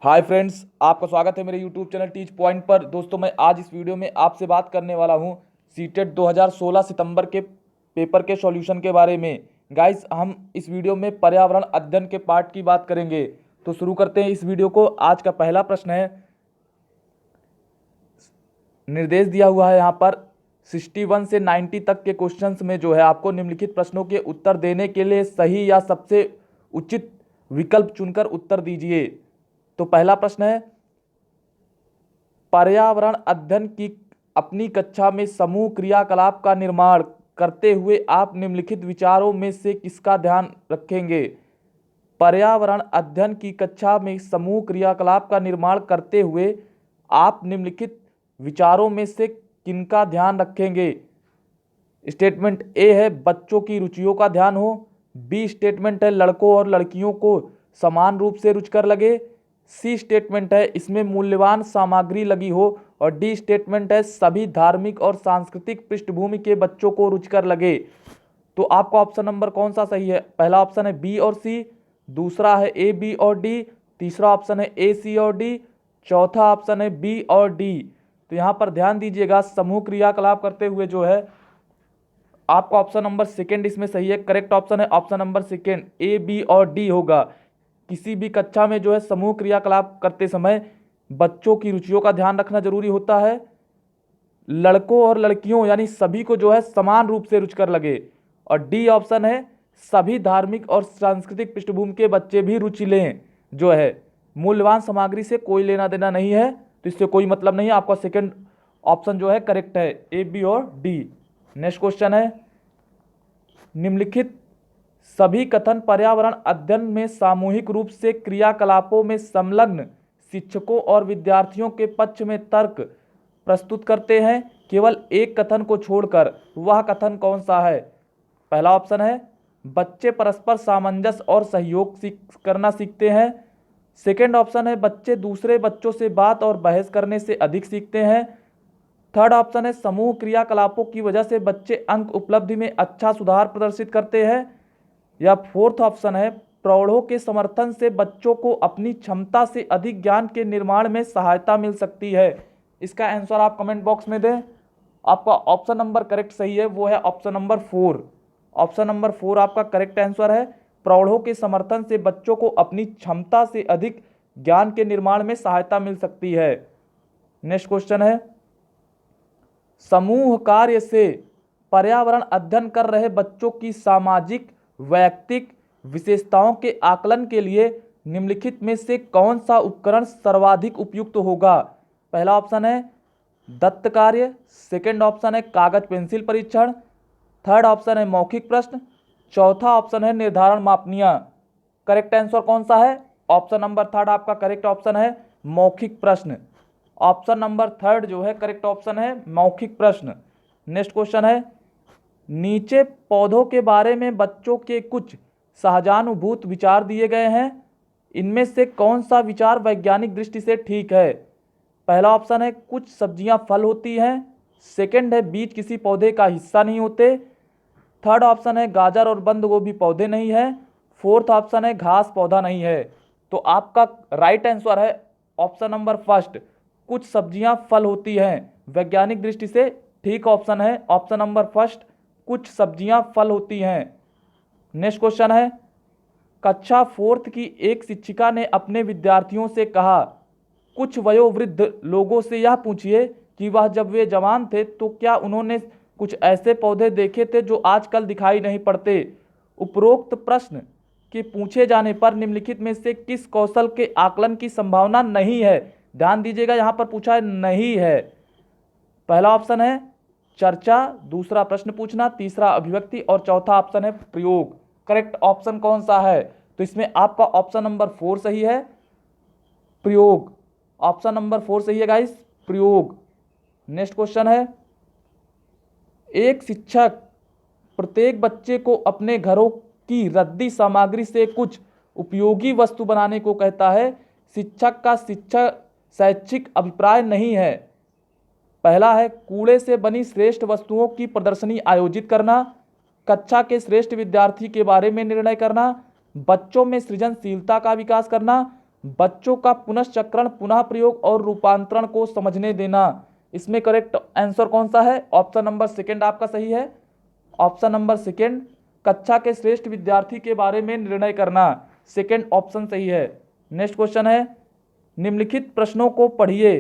Hi friends, आपका स्वागत है मेरे यूट्यूब चैनल टीच पॉइंट पर। दोस्तों, मैं आज इस वीडियो में आपसे बात करने वाला हूं सीटेट 2016 सितंबर के पेपर के सॉल्यूशन के बारे में। गाइस, हम इस वीडियो में पर्यावरण अध्ययन के पार्ट की बात करेंगे। तो शुरू करते हैं इस वीडियो को। आज का पहला प्रश्न है, निर्देश दिया हुआ है यहाँ पर 61 से 90 तक के क्वेश्चंस में जो है आपको निम्नलिखित प्रश्नों के उत्तर देने के लिए सही या सबसे उचित विकल्प चुनकर उत्तर दीजिए। तो पहला प्रश्न है, पर्यावरण अध्ययन की अपनी कक्षा में समूह क्रियाकलाप का निर्माण करते हुए आप निम्नलिखित विचारों में से किसका ध्यान रखेंगे। पर्यावरण अध्ययन की कक्षा में समूह क्रियाकलाप का निर्माण करते हुए आप निम्नलिखित विचारों में से किनका ध्यान रखेंगे। स्टेटमेंट ए है बच्चों की रुचियों का ध्यान हो। बी स्टेटमेंट है लड़कों और लड़कियों को समान रूप से रुचिकर लगे। सी स्टेटमेंट है इसमें मूल्यवान सामग्री लगी हो। और डी स्टेटमेंट है सभी धार्मिक और सांस्कृतिक पृष्ठभूमि के बच्चों को रुचिकर लगे। तो आपका ऑप्शन नंबर कौन सा सही है? पहला ऑप्शन है बी और सी, दूसरा है ए बी और डी, तीसरा ऑप्शन है ए सी और डी, चौथा ऑप्शन है बी और डी। तो यहाँ पर ध्यान दीजिएगा, समूह क्रियाकलाप करते हुए जो है आपका ऑप्शन नंबर सेकेंड इसमें सही है। करेक्ट ऑप्शन है option number second, A B और डी होगा। किसी भी कक्षा में जो है समूह क्रियाकलाप करते समय बच्चों की रुचियों का ध्यान रखना जरूरी होता है। लड़कों और लड़कियों यानी सभी को जो है समान रूप से रुचिकर लगे। और डी ऑप्शन है सभी धार्मिक और सांस्कृतिक पृष्ठभूमि के बच्चे भी रुचि लें। जो है मूल्यवान सामग्री से कोई लेना देना नहीं है, तो इससे कोई मतलब नहीं है। आपका सेकंड ऑप्शन जो है करेक्ट है, ए बी और डी। नेक्स्ट क्वेश्चन है, निम्नलिखित सभी कथन पर्यावरण अध्ययन में सामूहिक रूप से क्रियाकलापों में संलग्न शिक्षकों और विद्यार्थियों के पक्ष में तर्क प्रस्तुत करते हैं। केवल एक कथन को छोड़कर, वह कथन कौन सा है? पहला ऑप्शन है बच्चे परस्पर सामंजस्य और सहयोग करना सीखते हैं। सेकेंड ऑप्शन है बच्चे दूसरे बच्चों से बात और बहस करने से अधिक सीखते हैं। थर्ड ऑप्शन है समूह क्रियाकलापों की वजह से बच्चे अंक उपलब्धि में अच्छा सुधार प्रदर्शित करते हैं। या फोर्थ ऑप्शन है प्रौढ़ों के समर्थन से बच्चों को अपनी क्षमता से अधिक ज्ञान के निर्माण में सहायता मिल सकती है। इसका आंसर आप कमेंट बॉक्स में दें। आपका ऑप्शन नंबर करेक्ट सही है, वो है ऑप्शन नंबर 4। ऑप्शन नंबर 4 आपका करेक्ट आंसर है। प्रौढ़ों के समर्थन से बच्चों को अपनी क्षमता से अधिक ज्ञान के निर्माण में सहायता मिल सकती है। नेक्स्ट क्वेश्चन है, समूह कार्य से पर्यावरण अध्ययन कर रहे बच्चों की सामाजिक वैयक्तिक विशेषताओं के आकलन के लिए निम्नलिखित में से कौन सा उपकरण सर्वाधिक उपयुक्त होगा? पहला ऑप्शन है दत्त कार्य, सेकंड ऑप्शन है कागज पेंसिल परीक्षण, थर्ड ऑप्शन है मौखिक प्रश्न, चौथा ऑप्शन है निर्धारण मापनियां। करेक्ट आंसर कौन सा है? ऑप्शन नंबर थर्ड आपका करेक्ट ऑप्शन है, मौखिक प्रश्न। ऑप्शन नंबर थर्ड जो है करेक्ट ऑप्शन है, मौखिक प्रश्न। नेक्स्ट क्वेश्चन है, नीचे पौधों के बारे में बच्चों के कुछ सहजानुभूत विचार दिए गए हैं। इनमें से कौन सा विचार वैज्ञानिक दृष्टि से ठीक है? पहला ऑप्शन है कुछ सब्जियां फल होती हैं। सेकंड है बीज किसी पौधे का हिस्सा नहीं होते। थर्ड ऑप्शन है गाजर और बंद गोभी पौधे नहीं है। फोर्थ ऑप्शन है घास पौधा नहीं है। तो आपका राइट आंसर है ऑप्शन नंबर फर्स्ट, कुछ सब्जियां फल होती हैं। वैज्ञानिक दृष्टि से ठीक ऑप्शन है ऑप्शन नंबर फर्स्ट, कुछ सब्जियां फल होती हैं। नेक्स्ट क्वेश्चन है, कक्षा 4th की एक शिक्षिका ने अपने विद्यार्थियों से कहा, कुछ वयोवृद्ध लोगों से यह पूछिए कि वह जब वे जवान थे तो क्या उन्होंने कुछ ऐसे पौधे देखे थे जो आजकल दिखाई नहीं पड़ते। उपरोक्त प्रश्न के पूछे जाने पर निम्नलिखित में से किस कौशल के आकलन की संभावना नहीं है? ध्यान दीजिएगा, यहां पर पूछा है नहीं है। पहला ऑप्शन है चर्चा, दूसरा प्रश्न पूछना, तीसरा अभिव्यक्ति और चौथा ऑप्शन है प्रयोग। करेक्ट ऑप्शन कौन सा है? तो इसमें आपका ऑप्शन नंबर 4 सही है, प्रयोग। ऑप्शन नंबर 4 सही है गाइस, प्रयोग। नेक्स्ट क्वेश्चन है, एक शिक्षक प्रत्येक बच्चे को अपने घरों की रद्दी सामग्री से कुछ उपयोगी वस्तु बनाने को कहता है। शिक्षक का शैक्षिक अभिप्राय नहीं है। पहला है कूड़े से बनी श्रेष्ठ वस्तुओं की प्रदर्शनी आयोजित करना, कक्षा के श्रेष्ठ विद्यार्थी के बारे में निर्णय करना, बच्चों में सृजनशीलता का विकास करना, बच्चों का पुनश्चक्रण, पुनः प्रयोग और रूपांतरण को समझने देना। इसमें करेक्ट आंसर कौन सा है? ऑप्शन नंबर सेकंड आपका सही है। ऑप्शन नंबर सेकंड, कक्षा के श्रेष्ठ विद्यार्थी के बारे में निर्णय करना, सेकंड ऑप्शन सही है। नेक्स्ट क्वेश्चन है, निम्नलिखित प्रश्नों को पढ़िए।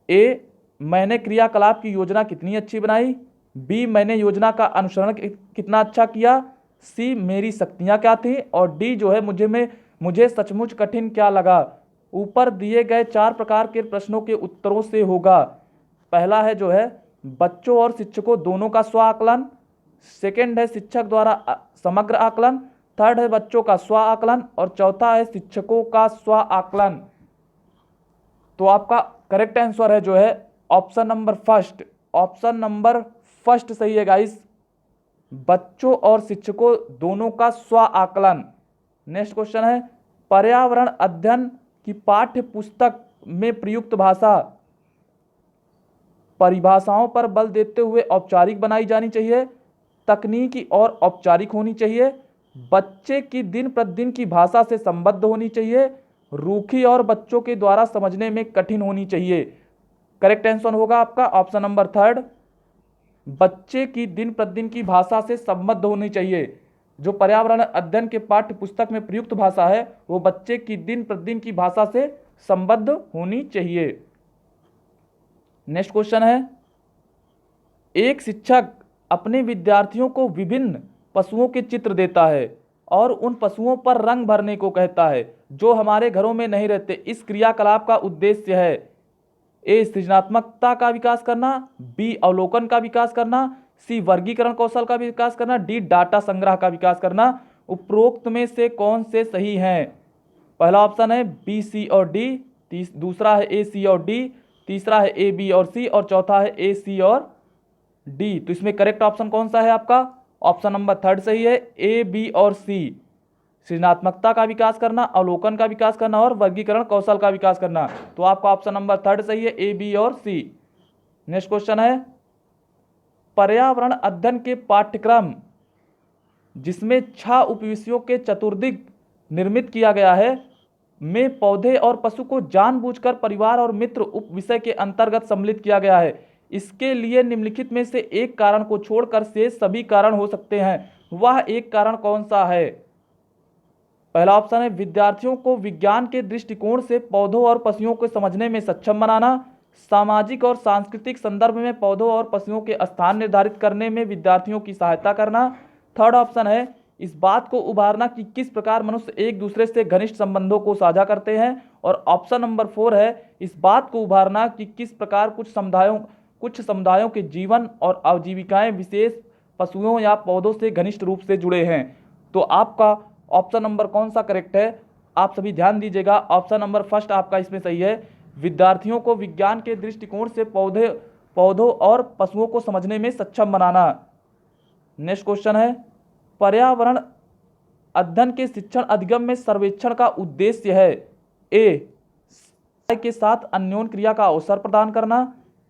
ए, मैंने क्रियाकलाप की योजना कितनी अच्छी बनाई। बी, मैंने योजना का अनुसरण कितना अच्छा किया। सी, मेरी शक्तियां क्या थी। और डी जो है, मुझे सचमुच कठिन क्या लगा। ऊपर दिए गए 4 प्रकार के प्रश्नों के उत्तरों से होगा। पहला है जो है बच्चों और शिक्षकों दोनों का स्व आकलन। सेकेंड है शिक्षक द्वारा समग्र आकलन। थर्ड है बच्चों का स्व आकलन। और चौथा है शिक्षकों का स्व आकलन। तो आपका करेक्ट आंसर है जो है option number first. Option number first सही है गाइस, बच्चों और शिक्षकों दोनों का स्व आकलन। नेक्स्ट क्वेश्चन है, पर्यावरण अध्ययन की पाठ्य पुस्तक में प्रयुक्त भाषा परिभाषाओं पर बल देते हुए औपचारिक बनाई जानी चाहिए, तकनीकी और औपचारिक होनी चाहिए, बच्चे की दिन प्रतिदिन की भाषा से संबद्ध होनी चाहिए, रूखी और बच्चों के द्वारा समझने में कठिन होनी चाहिए। करेक्ट आंसर होगा आपका ऑप्शन नंबर थर्ड, बच्चे की दिन प्रतिदिन की भाषा से संबद्ध होनी चाहिए। जो पर्यावरण अध्ययन के पाठ्य पुस्तक में प्रयुक्त भाषा है वो बच्चे की दिन प्रतिदिन की भाषा से संबद्ध होनी चाहिए। नेक्स्ट क्वेश्चन है, एक शिक्षक अपने विद्यार्थियों को विभिन्न पशुओं के चित्र देता है और उन पशुओं पर रंग भरने को कहता है जो हमारे घरों में नहीं रहते। इस क्रियाकलाप का उद्देश्य है ए, सृजनात्मकता का विकास करना, बी, अवलोकन का विकास करना, सी, वर्गीकरण कौशल का विकास करना, डी, डाटा संग्रह का विकास करना। उपरोक्त में से कौन से सही हैं? पहला ऑप्शन है बी, सी और डी, दूसरा है ए, सी और डी, तीसरा है ए, बी और सी, और चौथा है ए, सी और डी। तो इसमें करेक्ट ऑप्शन कौन सा है आपका? ऑप्शन नंबर थर्ड सही है, ए, बी और सी, सृजनात्मकता का विकास करना, अवलोकन का विकास करना और वर्गीकरण कौशल का विकास करना। तो आपका ऑप्शन नंबर थर्ड सही है, ए, बी और सी। नेक्स्ट क्वेश्चन है, पर्यावरण अध्ययन के पाठ्यक्रम जिसमें 6 उपविषयों के चतुर्दिक निर्मित किया गया है में पौधे और पशु को जानबूझकर परिवार और मित्र उपविषय के अंतर्गत सम्मिलित किया गया है। इसके लिए निम्नलिखित में से एक कारण को छोड़कर शेष सभी कारण हो सकते हैं। वह एक कारण कौन सा है? पहला ऑप्शन है विद्यार्थियों को विज्ञान के दृष्टिकोण से पौधों और पशुओं को समझने में सक्षम बनाना, सामाजिक और सांस्कृतिक संदर्भ में पौधों और पशुओं के स्थान निर्धारित करने में विद्यार्थियों की सहायता करना। थर्ड ऑप्शन है इस बात को उभारना कि किस प्रकार मनुष्य एक दूसरे से घनिष्ठ संबंधों को साझा करते हैं। और ऑप्शन नंबर 4 है इस बात को उभारना कि किस प्रकार कुछ समुदायों के जीवन और आजीविकाएं विशेष पशुओं या पौधों से घनिष्ठ रूप से जुड़े हैं। तो आपका ऑप्शन नंबर कौन सा करेक्ट है? आप सभी ध्यान दीजिएगा, ऑप्शन नंबर फर्स्ट आपका इसमें सही है, विद्यार्थियों को विज्ञान के दृष्टिकोण से पौधों और पशुओं को समझने में सक्षम बनाना। नेक्स्ट क्वेश्चन है, पर्यावरण अध्ययन के शिक्षण अधिगम में सर्वेक्षण का उद्देश्य है ए, के साथ अन्योन्य क्रिया का अवसर प्रदान करना,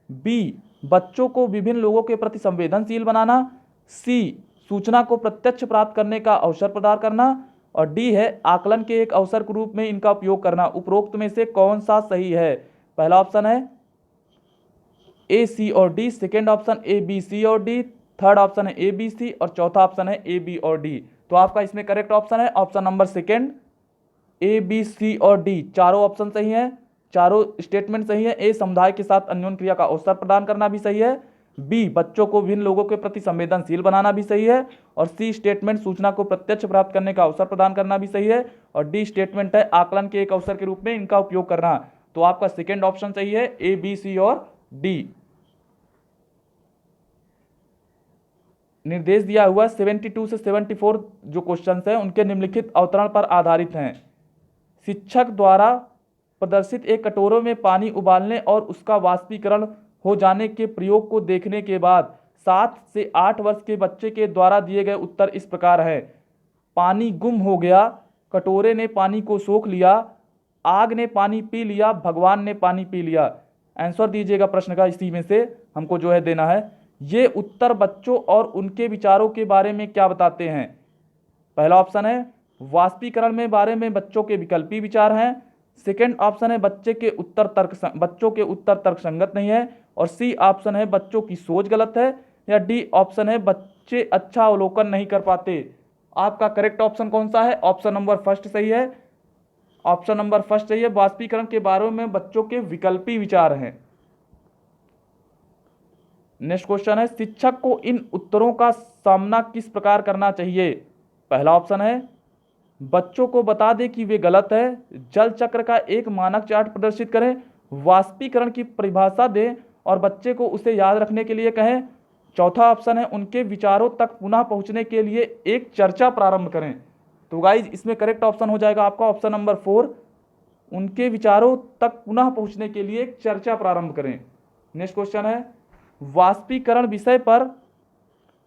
बी, बच्चों को विभिन्न लोगों के प्रति संवेदनशील बनाना, सी, सूचना को प्रत्यक्ष प्राप्त करने का अवसर प्रदान करना, और डी है आकलन के एक अवसर के रूप में इनका उपयोग करना। उपरोक्त में से कौन सा सही है? पहला ऑप्शन है ए, सी और D, second option A, B, C और डी, थर्ड ऑप्शन है ए, बी, सी, और चौथा ऑप्शन है ए, बी और डी। तो आपका इसमें करेक्ट ऑप्शन है option number second, A, B, C और डी। चारों ऑप्शन सही है, चारों स्टेटमेंट सही है। ए, समुदाय के साथ अन्योन्य क्रिया का अवसर प्रदान करना भी सही है, बी, बच्चों को विभिन्न लोगों के प्रति संवेदनशील बनाना भी सही है, और सी स्टेटमेंट सूचना को प्रत्यक्ष प्राप्त करने का अवसर प्रदान करना भी सही है, और डी स्टेटमेंट है आकलन के एक अवसर के रूप में इनका उपयोग करना। तो आपका सेकेंड ऑप्शन सही है, ए, बी, सी और डी। निर्देश दिया हुआ 72 से 74 जो क्वेश्चंस हैं उनके निम्नलिखित अवतरण पर आधारित हैं। शिक्षक द्वारा प्रदर्शित एक कटोरे में पानी उबालने और उसका वाष्पीकरण हो जाने के प्रयोग को देखने के बाद 7 से 8 वर्ष के बच्चे के द्वारा दिए गए उत्तर इस प्रकार है। पानी गुम हो गया, कटोरे ने पानी को सोख लिया, आग ने पानी पी लिया, भगवान ने पानी पी लिया। आंसर दीजिएगा प्रश्न का, इसी में से हमको जो है देना है। ये उत्तर बच्चों और उनके विचारों के बारे में क्या बताते हैं? पहला ऑप्शन है वाष्पीकरण में बारे में बच्चों के विकल्पी विचार हैं। सेकंड ऑप्शन है बच्चों के उत्तर तर्क संगत नहीं है। और सी ऑप्शन है बच्चों की सोच गलत है। या डी ऑप्शन है बच्चे अच्छा अवलोकन नहीं कर पाते। आपका करेक्ट ऑप्शन कौन सा है? ऑप्शन नंबर फर्स्ट सही है। ऑप्शन नंबर फर्स्ट सही है, वाष्पीकरण के बारे में बच्चों के विकल्पी विचार हैं। नेक्स्ट क्वेश्चन है, शिक्षक को इन उत्तरों का सामना किस प्रकार करना चाहिए? पहला ऑप्शन है बच्चों को बता दें कि वे गलत है, जल चक्र का एक मानक चार्ट प्रदर्शित करें, वाष्पीकरण की परिभाषा दें और बच्चे को उसे याद रखने के लिए कहें। चौथा ऑप्शन है उनके विचारों तक पुनः पहुंचने के लिए एक चर्चा प्रारंभ करें। तो गाइज इसमें करेक्ट ऑप्शन हो जाएगा आपका ऑप्शन नंबर 4, उनके विचारों तक पुनः पहुंचने के लिए एक चर्चा प्रारंभ करें। नेक्स्ट क्वेश्चन है, वाष्पीकरण विषय पर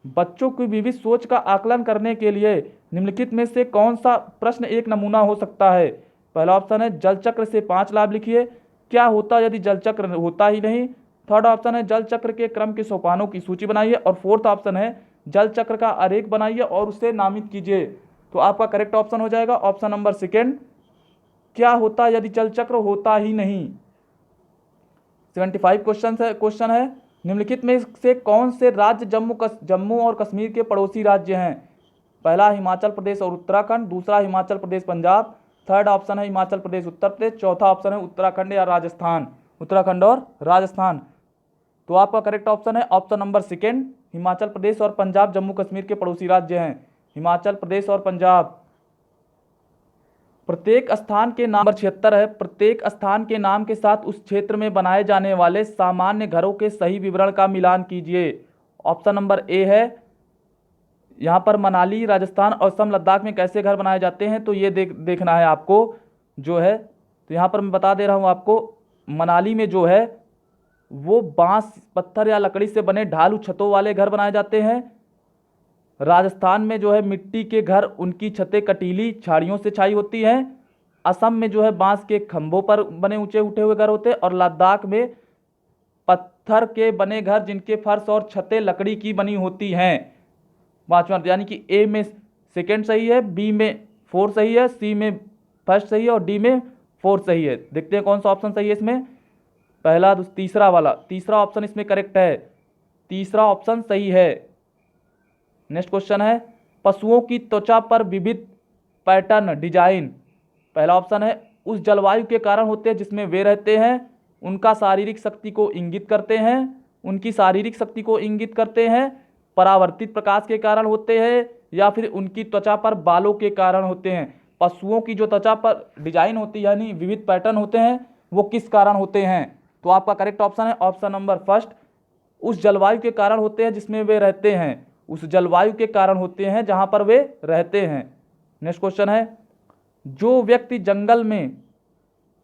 बच्चों की विविध सोच का आकलन करने के लिए निम्नलिखित में से कौन सा प्रश्न एक नमूना हो सकता है? पहला ऑप्शन है जल चक्र से 5 लाभ लिखिए, क्या होता यदि जल चक्र होता ही नहीं। थर्ड ऑप्शन है जल चक्र के क्रम के सोपानों की सूची बनाइए। और फोर्थ ऑप्शन है जल चक्र का आरेख बनाइए और उसे नामित कीजिए। तो आपका करेक्ट ऑप्शन हो जाएगा ऑप्शन नंबर सेकेंड, क्या होता यदि जल चक्र होता ही नहीं। 75 क्वेश्चन है निम्नलिखित में से कौन से राज्य जम्मू और कश्मीर के पड़ोसी राज्य हैं? पहला हिमाचल प्रदेश और उत्तराखंड, दूसरा हिमाचल प्रदेश पंजाब, थर्ड ऑप्शन है हिमाचल प्रदेश उत्तर प्रदेश, चौथा ऑप्शन है उत्तराखंड या राजस्थान, उत्तराखंड और राजस्थान। तो आपका करेक्ट ऑप्शन है option number second, Himachal Pradesh और पंजाब जम्मू कश्मीर के पड़ोसी राज्य हैं, हिमाचल प्रदेश और पंजाब। प्रत्येक स्थान के नाम नंबर 76 है, प्रत्येक स्थान के नाम के साथ उस क्षेत्र में बनाए जाने वाले सामान्य घरों के सही विवरण का मिलान कीजिए। ऑप्शन नंबर ए है, यहाँ पर मनाली, राजस्थान और असम, लद्दाख में कैसे घर बनाए जाते हैं, तो ये देखना है आपको जो है। तो यहाँ पर मैं बता दे रहा हूँ आपको, मनाली में जो है वो बांस, पत्थर या लकड़ी से बने ढालू छतों वाले घर बनाए जाते हैं। राजस्थान में जो है मिट्टी के घर, उनकी छतें कटीली झाड़ियों से छाई होती हैं। असम में जो है बांस के खंभों पर बने ऊंचे उठे हुए घर होते हैं। और लद्दाख में पत्थर के बने घर जिनके फर्श और छतें लकड़ी की बनी होती हैं। पांचवा, यानी कि ए में सेकेंड सही है, बी में 4 सही है, सी में फर्स्ट सही है और डी में 4 सही है। देखते हैं कौन सा ऑप्शन सही है इसमें। पहला, तीसरा वाला, तीसरा ऑप्शन इसमें करेक्ट है, तीसरा ऑप्शन सही है। नेक्स्ट क्वेश्चन है, पशुओं की त्वचा पर विविध पैटर्न डिजाइन, पहला ऑप्शन है उस जलवायु के कारण होते हैं जिसमें वे रहते हैं, उनका शारीरिक शक्ति को इंगित करते हैं, उनकी शारीरिक शक्ति को इंगित करते हैं, परावर्तित प्रकाश के कारण होते हैं, या फिर उनकी त्वचा पर बालों के कारण होते हैं। पशुओं की जो त्वचा पर डिजाइन होती है यानी विविध पैटर्न होते हैं वो किस कारण होते हैं? तो आपका करेक्ट ऑप्शन है ऑप्शन नंबर फर्स्ट, उस जलवायु के कारण होते हैं जिसमें वे रहते हैं, उस जलवायु के कारण होते हैं जहां पर वे रहते हैं। नेक्स्ट क्वेश्चन है, जो व्यक्ति जंगल में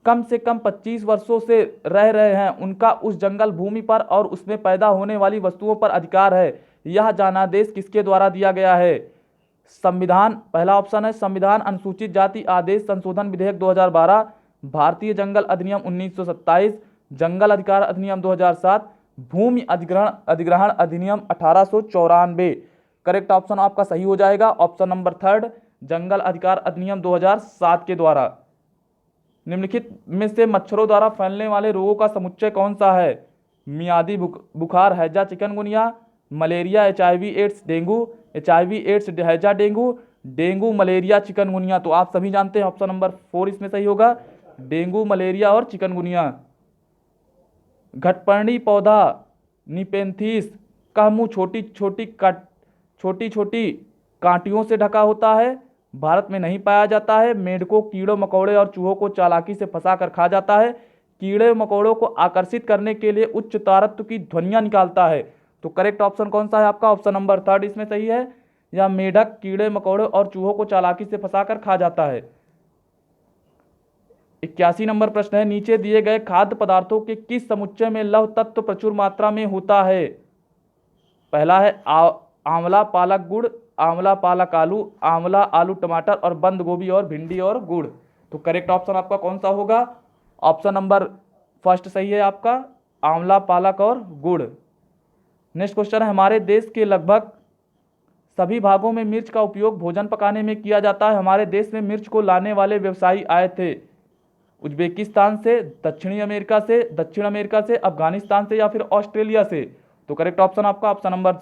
कम से कम 25 वर्षों से रह रहे हैं उनका उस जंगल भूमि पर और उसमें पैदा होने वाली वस्तुओं पर अधिकार है। यह जनादेश किसके द्वारा दिया गया है? संविधान, पहला ऑप्शन है संविधान अनुसूचित जाति आदेश संशोधन विधेयक 2012, भारतीय जंगल अधिनियम 1927, जंगल अधिकार अधिनियम 2007, भूमि अधिग्रहण अधिनियम 1894। करेक्ट ऑप्शन आपका सही हो जाएगा ऑप्शन नंबर थर्ड, जंगल अधिकार अधिनियम 2007 के द्वारा। निम्नलिखित में से मच्छरों द्वारा फैलने वाले रोगों का समुच्चय कौन सा है? मियादी बुखार, हैजा, chikungunya, malaria, HIV AIDS, dengue, HIV AIDS, हैजा, डेंगू, डेंगू, मलेरिया, चिकनगुनिया। तो आप सभी जानते हैं ऑप्शन नंबर 4 इसमें सही होगा, डेंगू, मलेरिया और चिकनगुनिया। घटपर्णी पौधा निपेंथीस का मुंह छोटी छोटी कांटियों से ढका होता है, भारत में नहीं पाया जाता है, मेंढकों, कीड़ों मकोड़े और चूहों को चालाकी से फंसाकर खा जाता है, कीड़े मकोड़ों को आकर्षित करने के लिए उच्च तारत्व की ध्वनियां निकालता है। तो करेक्ट ऑप्शन कौन सा है आपका? ऑप्शन नंबर थर्ड इसमें सही है, या मेढक कीड़े मकोड़े और चूहों को चालाकी से फंसाकर खा जाता है। 81 नंबर प्रश्न है, नीचे दिए गए खाद्य पदार्थों के किस समुच्चय में लौह तत्व प्रचुर मात्रा में होता है? पहला है आंवला पालक गुड़, आंवला पालक आलू, आंवला आलू टमाटर और बंद गोभी और भिंडी और गुड़। तो करेक्ट ऑप्शन आपका कौन सा होगा? ऑप्शन नंबर फर्स्ट सही है आपका, आंवला पालक और गुड़। नेक्स्ट क्वेश्चन है, हमारे देश के लगभग सभी भागों में मिर्च का उपयोग भोजन पकाने में किया जाता है। हमारे देश में मिर्च को लाने वाले व्यवसायी आए थे उज्बेकिस्तान से, दक्षिणी अमेरिका से, दक्षिण अमेरिका से, अफगानिस्तान से या फिर ऑस्ट्रेलिया से। तो करेक्ट ऑप्शन आपका ऑप्शन नंबर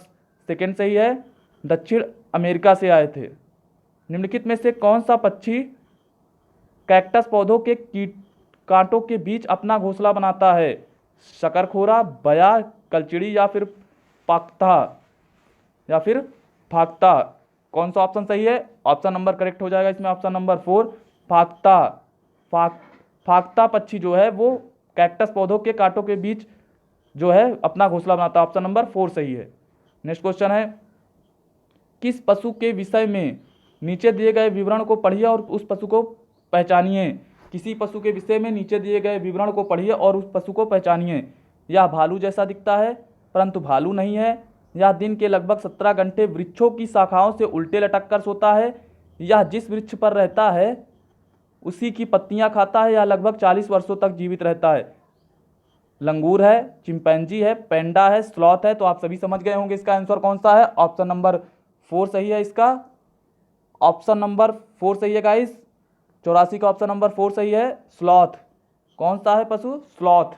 सेकेंड सही है, दक्षिण अमेरिका से आए थे। निम्नलिखित में से कौन सा पक्षी कैक्टस पौधों के कांटों के बीच अपना घोंसला बनाता है? शकरखोरा, बया, कलचिड़ी या फिर फाख्ता। कौन सा ऑप्शन सही है? ऑप्शन नंबर करेक्ट हो जाएगा इसमें ऑप्शन नंबर 4, फाख्ता। फाख्ता पक्षी जो है वो कैक्टस पौधों के कांटों के बीच जो है अपना घोंसला बनाता है। ऑप्शन नंबर 4 सही है। नेक्स्ट क्वेश्चन है, किस पशु के विषय में नीचे दिए गए विवरण को पढ़िए और उस पशु को पहचानिए? किसी पशु के विषय में नीचे दिए गए विवरण को पढ़िए और उस पशु को पहचानिए। यह भालू जैसा दिखता है परंतु भालू नहीं है। यह दिन के लगभग 17 घंटे वृक्षों की शाखाओं से उल्टे लटक कर सोता है। यह जिस वृक्ष पर रहता है उसी की पत्तियां खाता है। यह लगभग 40 वर्षों तक जीवित रहता है। लंगूर है, चिंपैंजी है, पेंडा है, स्लॉथ है। तो आप सभी समझ गए होंगे इसका आंसर कौन सा है। ऑप्शन नंबर 4 सही है इसका। ऑप्शन नंबर 4 सही है गाइस। 84 का ऑप्शन नंबर 4 सही है। स्लॉथ। कौन सा है पशु? स्लॉथ।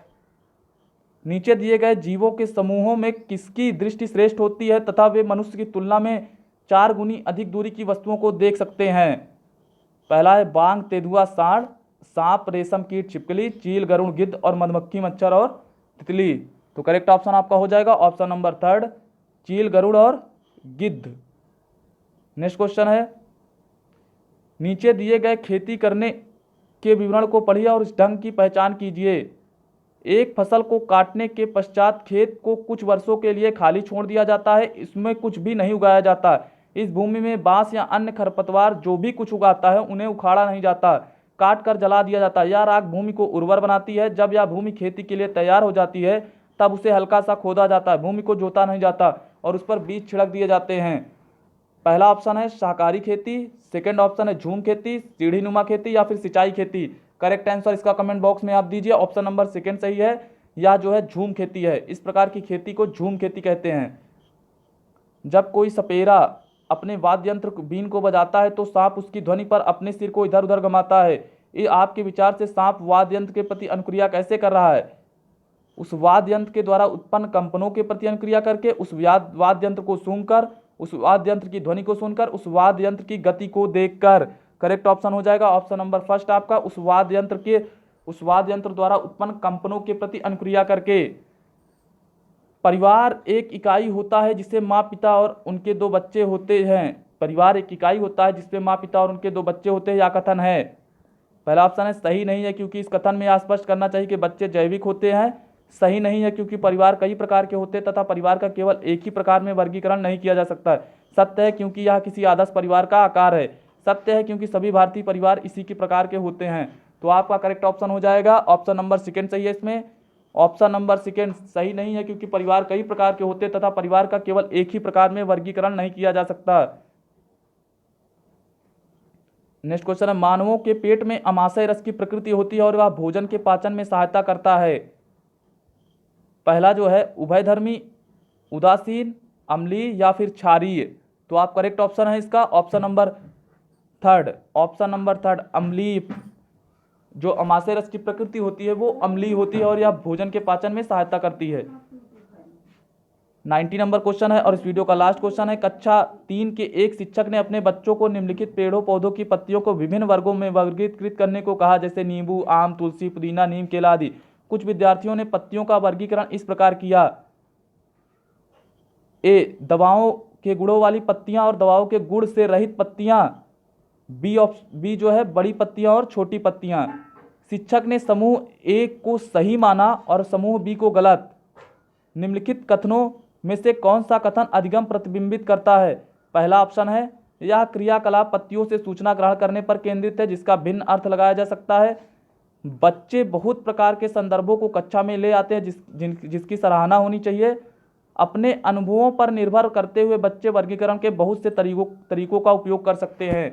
नीचे दिए गए जीवों के समूहों में किसकी दृष्टि श्रेष्ठ होती है तथा वे मनुष्य की तुलना में 4 गुनी अधिक दूरी की वस्तुओं को देख सकते हैं? पहला है बांग, तेंदुआ, सांड, सांप, रेशम कीट, छिपकली, चील, गरुड़, गिद्ध और मधुमक्खी, मच्छर और तितली। तो करेक्ट ऑप्शन आपका हो जाएगा ऑप्शन नंबर 3, चील, गरुड़ और गिद्ध। नेक्स्ट क्वेश्चन है, नीचे दिए गए खेती करने के विवरण को पढ़िए और इस ढंग की पहचान कीजिए। एक फसल को काटने के पश्चात खेत को कुछ वर्षों के लिए खाली छोड़ दिया जाता है। इसमें कुछ भी नहीं उगाया जाता। इस भूमि में बांस या अन्य खरपतवार जो भी कुछ उगाता है उन्हें उखाड़ा नहीं जाता, काट कर जला दिया जाता है। यह राख भूमि को उर्वर बनाती है। जब यह भूमि खेती के लिए तैयार हो जाती है तब उसे हल्का सा खोदा जाता है। भूमि को जोता नहीं जाता और उस पर बीज छिड़क दिए जाते हैं। पहला ऑप्शन है शाकाहारी खेती, सेकंड ऑप्शन है झूम खेती, सीढ़ी नुमा खेती या फिर सिंचाई खेती। करेक्ट आंसर इसका कमेंट बॉक्स में आप दीजिए। ऑप्शन नंबर सेकंड सही है। यह जो है झूम खेती है। इस प्रकार की खेती को झूम खेती कहते हैं। जब कोई सपेरा अपने वाद्य यंत्र बीन को बजाता है तो सांप उसकी ध्वनि पर अपने सिर को इधर उधर घुमाता है। ये आपके विचार से सांप वाद्य यंत्र के प्रति अनुक्रिया कैसे कर रहा है? उस वाद्य यंत्र के द्वारा उत्पन्न कंपनों के प्रति अनुक्रिया करके, उस वाद्य यंत्र को सूंघकर, उस वाद्य यंत्र की ध्वनि को सुनकर, उस वाद्य यंत्र की गति को देखकर। करेक्ट ऑप्शन हो जाएगा ऑप्शन नंबर फर्स्ट आपका, उस वाद्य यंत्र द्वारा उत्पन्न कंपनों के प्रति अनुक्रिया करके। परिवार एक इकाई होता है जिससे माँ पिता और उनके 2 बच्चे होते हैं। परिवार एक इकाई होता है जिसमें माँ पिता और उनके 2 बच्चे होते हैं। यह कथन है। पहला ऑप्शन है सही नहीं है क्योंकि इस कथन में यह स्पष्ट करना चाहिए कि बच्चे जैविक होते हैं। सही नहीं है क्योंकि परिवार कई प्रकार के होते हैं तथा परिवार का केवल एक ही प्रकार में वर्गीकरण नहीं किया जा सकता है। सत्य है क्योंकि यह किसी आदर्श परिवार का आकार है। सत्य है क्योंकि सभी भारतीय परिवार इसी के प्रकार के होते हैं। तो आपका करेक्ट ऑप्शन हो जाएगा ऑप्शन नंबर सेकंड सही है इसमें। ऑप्शन नंबर सेकंड सही नहीं है क्योंकि परिवार कई प्रकार के होते तथा परिवार का केवल एक ही प्रकार में वर्गीकरण नहीं किया जा सकता। नेक्स्ट क्वेश्चन है, मानवों के पेट में अमाशय रस की प्रकृति होती है और वह भोजन के पाचन में सहायता करता है। पहला जो है उभयधर्मी, उदासीन, अम्लीय या फिर क्षारीय। तो आप करेक्ट ऑप्शन है इसका ऑप्शन नंबर 3, ऑप्शन नंबर 3 अम्लीय। जो अमाशय रस की प्रकृति होती है वो अम्लीय होती है और यह भोजन के पाचन में सहायता करती है। 90 नंबर क्वेश्चन है और इस वीडियो का लास्ट क्वेश्चन है, कक्षा 3 के एक शिक्षक ने अपने बच्चों को निम्नलिखित पेड़ों पौधों की पत्तियों को विभिन्न वर्गों में वर्गीकृत करने को कहा, जैसे नींबू, आम, तुलसी, पुदीना, नीम, केला आदि। कुछ विद्यार्थियों ने पत्तियों का वर्गीकरण इस प्रकार किया। ए, दवाओं के गुणों वाली पत्तियां और दवाओं के गुण से रहित पत्तियां। बी जो है बड़ी पत्तियां और छोटी पत्तियां। शिक्षक ने समूह ए को सही माना और समूह बी को गलत। निम्नलिखित कथनों में से कौन सा कथन अधिगम प्रतिबिंबित करता है? पहला ऑप्शन है, यह क्रियाकलाप पत्तियों से सूचना ग्रहण करने पर केंद्रित है, जिसका भिन्न अर्थ लगाया जा सकता है। बच्चे बहुत प्रकार के संदर्भों को कक्षा में ले आते हैं जिसकी सराहना होनी चाहिए। अपने अनुभवों पर निर्भर करते हुए बच्चे वर्गीकरण के बहुत से तरीकों का उपयोग कर सकते हैं।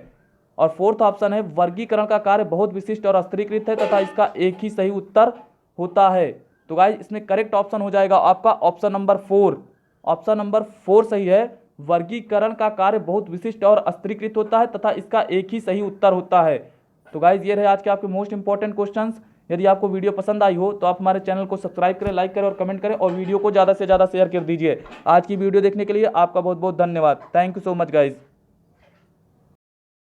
और फोर्थ ऑप्शन है, वर्गीकरण का कार्य बहुत विशिष्ट और स्तरीकृत है तथा इसका एक ही सही उत्तर होता है। तो गाइस इसमें करेक्ट ऑप्शन हो जाएगा आपका ऑप्शन नंबर 4। ऑप्शन नंबर 4 सही है। वर्गीकरण का कार्य बहुत विशिष्ट और स्तरीकृत होता है तथा इसका एक ही सही उत्तर होता है। तो गाइज ये रहे आज के आपके मोस्ट इंपॉर्टेंट क्वेश्चंस। यदि आपको वीडियो पसंद आई हो तो आप हमारे चैनल को सब्सक्राइब करें, लाइक करें और कमेंट करें और वीडियो को ज़्यादा से ज़्यादा शेयर कर दीजिए। आज की वीडियो देखने के लिए आपका बहुत बहुत धन्यवाद। Thank you so much guys.